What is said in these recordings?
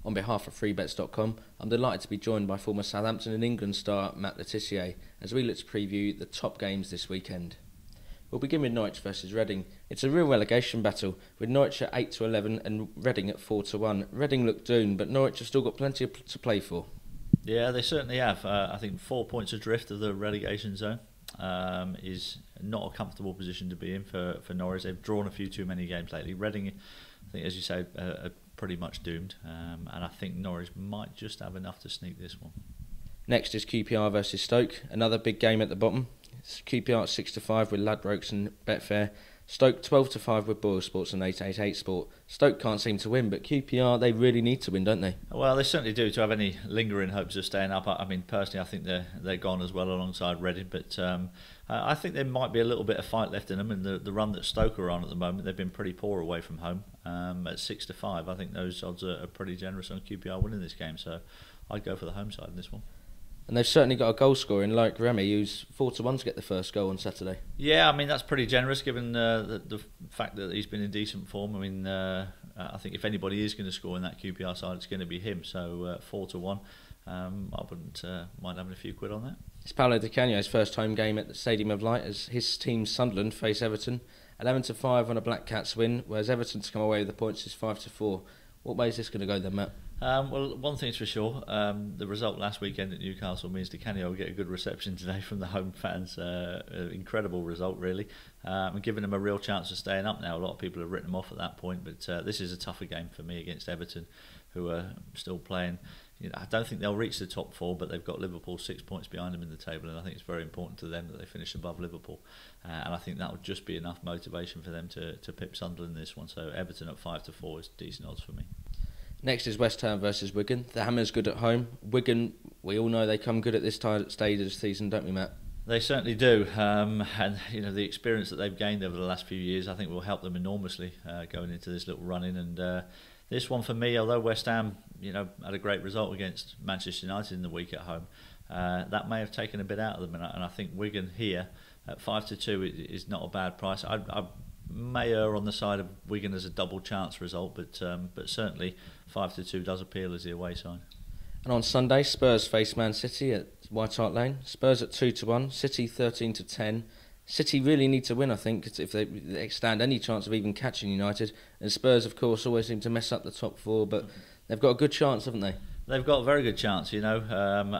On behalf of freebets.com, I'm delighted to be joined by former Southampton and England star Matt Le Tissier as we look to preview the top games this weekend. We'll begin with Norwich versus Reading. It's a real relegation battle, with Norwich at 8 to 11 and Reading at 4 to 1. Reading look doomed, but Norwich have still got plenty to play for. Yeah, they certainly have. I think 4 points adrift of the relegation zone is not a comfortable position to be in for Norwich. They've drawn a few too many games lately. Reading, I think, as you say, are pretty much doomed, and I think Norwich might just have enough to sneak this one. Next is QPR versus Stoke, another big game at the bottom. It's QPR at 6 to 5 with Ladbrokes and Betfair. Stoke 12 to 5 with Boyle Sports and 888 Sport. Stoke can't seem to win, but QPR, they really need to win, don't they? Well, they certainly do, to have any lingering hopes of staying up. I mean, personally, I think they're gone as well alongside Reading, but I think there might be a little bit of fight left in them, and the run that Stoke are on at the moment, they've been pretty poor away from home. At 6 to 5, I think those odds are pretty generous on QPR winning this game, so I'd go for the home side in this one. And they've certainly got a goal scorer in like Remy, who's 4 to 1 to get the first goal on Saturday. Yeah, I mean, that's pretty generous given the fact that he's been in decent form. I mean, I think if anybody is going to score in that QPR side, it's going to be him. So 4 to 1, I wouldn't mind having a few quid on that. It's Paolo Di Canio's first home game at the Stadium of Light as his team Sunderland face Everton. 11 to 5 on a Black Cats win, whereas Everton to come away with the points is 5 to 4. What way is this going to go then, Matt? Well, one thing's for sure, the result last weekend at Newcastle means Di Canio will get a good reception today from the home fans. Incredible result, really, and giving them a real chance of staying up now. A lot of people have written them off at that point, but this is a tougher game for me against Everton, who are still playing. You know, I don't think they'll reach the top 4, but they've got Liverpool 6 points behind them in the table, and I think it's very important to them that they finish above Liverpool, and I think that would just be enough motivation for them to pip Sunderland in this one. So Everton at 5 to 4 is decent odds for me. Next is West Ham versus Wigan. The Hammers good at home. Wigan, we all know they come good at this stage of the season, don't we, Matt? They certainly do, and you know, the experience that they've gained over the last few years, I think, will help them enormously going into this little run-in. And this one for me, although West Ham, you know, had a great result against Manchester United in the week at home, that may have taken a bit out of them. And I think Wigan here at 5 to 2 is not a bad price. I may err on the side of Wigan as a double chance result, but certainly 5 to 2 does appeal as the away side. And on Sunday, Spurs face Man City at White Hart Lane. Spurs at 2 to 1, City 13 to 10. City really need to win, I think, if they stand any chance of even catching United. And Spurs, of course, always seem to mess up the top 4, but they've got a good chance, haven't they? They've got a very good chance, you know.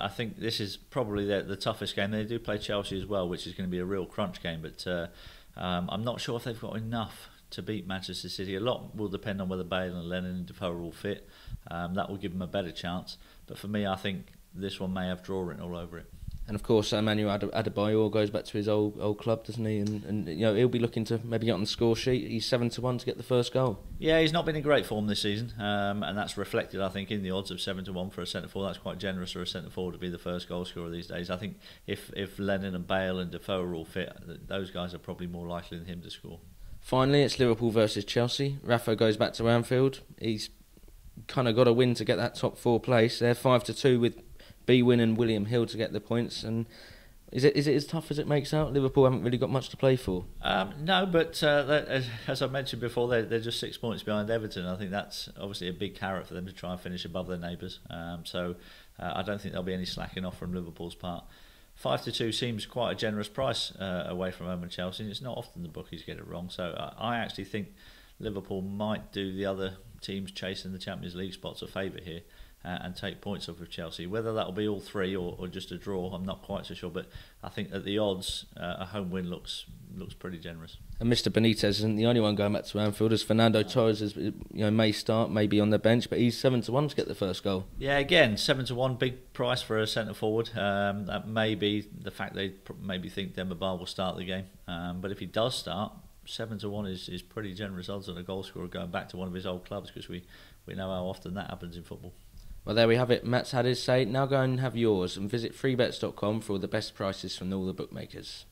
I think this is probably the toughest game. They do play Chelsea as well, which is going to be a real crunch game, but I'm not sure if they've got enough to beat Manchester City. A lot will depend on whether Bale and Lennon and Defoe are all fit. That will give them a better chance. But for me, I think this one may have draw written all over it. And of course, Emmanuel Adebayor goes back to his old club, doesn't he? And you know, he'll be looking to maybe get on the score sheet. He's 7 to 1 to get the first goal. Yeah, he's not been in great form this season, and that's reflected, I think, in the odds of 7 to 1 for a centre forward. That's quite generous for a centre forward to be the first goal scorer these days. I think if Lennon and Bale and Defoe are all fit, those guys are probably more likely than him to score. Finally, it's Liverpool versus Chelsea. Rafa goes back to Anfield. He's kind of got to win to get that top 4 place. They're 5 to 2 with Bwin and William Hill to get the points. And is it as tough as it makes out? Liverpool haven't really got much to play for. No, but as I mentioned before, they're just 6 points behind Everton. I think that's obviously a big carrot for them to try and finish above their neighbours. So I don't think there'll be any slacking off from Liverpool's part. 5 to 2 seems quite a generous price away from home and Chelsea. And it's not often the bookies get it wrong. So I actually think Liverpool might do the other teams chasing the Champions League spots a favour here and take points off of Chelsea. Whether that'll be all 3 or just a draw, I'm not quite so sure. But I think at the odds, a home win looks pretty generous. And Mr. Benitez isn't the only one going back to Anfield, as Fernando Torres may start, maybe on the bench, but he's 7 to 1 to get the first goal. Yeah, again, 7 to 1, big price for a centre forward. That may be the fact they maybe think Demba Ba will start the game, but if he does start, 7 to 1 is pretty generous odds on a goal scorer going back to one of his old clubs, because we know how often that happens in football. Well, there we have it. Matt's had his say. Now go and have yours and visit freebets.com for all the best prices from all the bookmakers.